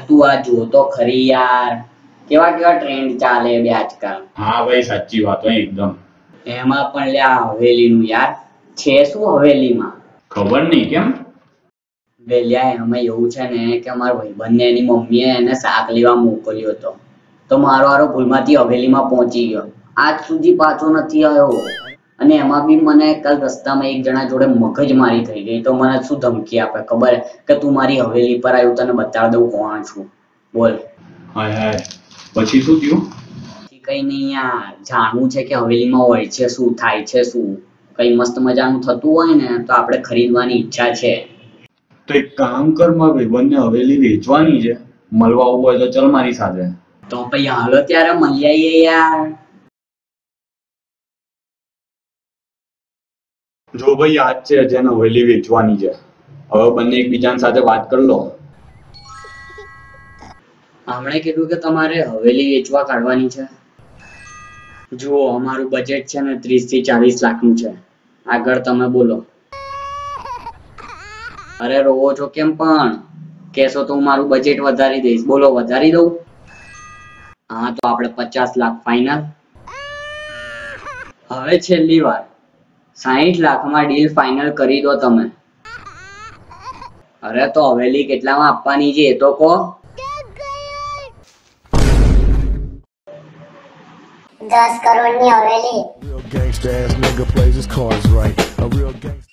તું આ જો તો ખરી યાર, કેવા કેવા ટ્રેન્ડ ચાલે બે આજકાલ. હા ભાઈ સાચી વાત હોય એકદમ. એમાં પણ લ્યા હવેલીનું યાર, છે શું હવેલીમાં? ખબર નહીં કેમ. વેલ્યા એમાં એવું છે ને કે અમારા ભાઈબંધને એની મમ્મીએ એને શાક લેવા મોકલ્યો હતો, તો મારો હારો ભૂલમાંથી હવેલીમાં પહોંચી ગયો, આજ સુધી પાછો નથી આવ્યો. અને એમાં બી મને કાલ રસ્તામાં એક જણા જોડે મગજમારી થઈ ગઈ, તો મને શું ધમકી આપે ખબર કે તું મારી હવેલી પર આવ્યું, તને બતાવી દઉં કોણ છું. બોલ. હાય હાય, પછી શું થયું? કઈ નહીં યાર, જાણવું છે કે હવેલીમાં હોય છે શું, થાય છે શું. કઈ મસ્ત મજાનું થતું હોય ને તો આપણે ખરીદવાની ઈચ્છા છે. તો એક કામ કર, મારા ભાઈબંધને હવેલી વેચવાની છે, મળવા આવવું હોય તો ચલ મારી સાથે. તો પછી હાલો ત્યારે મળી આવીએ યાર. જો ભાઈ આજ છે જેને હવેલી વેચવાની છે, હવે બંને એકબીજા સાથે વાત કરી લો. હમણે કીધું કે તમારે હવેલી વેચવા કાઢવાની છે. જુઓ અમારું બજેટ છે ને 30 થી 40 લાખનું છે, આગળ તમે બોલો. અરે રોવો છો કેમ પણ, કેશો તો હું મારું બજેટ વધારી દઈશ. બોલો વધારી દઉં? હા તો આપણે 50 લાખ ફાઇનલ. હવે છેલ્લી વાર, 60 લાખમાં ડીલ ફાઇનલ કરી દો તમે. અરે તો હવેલી કેટલામાં આપવાની છે એ તો કહો. 10 કરોડની Haveli. Real gangsta ass nigga plays his cards right. A real gangsta.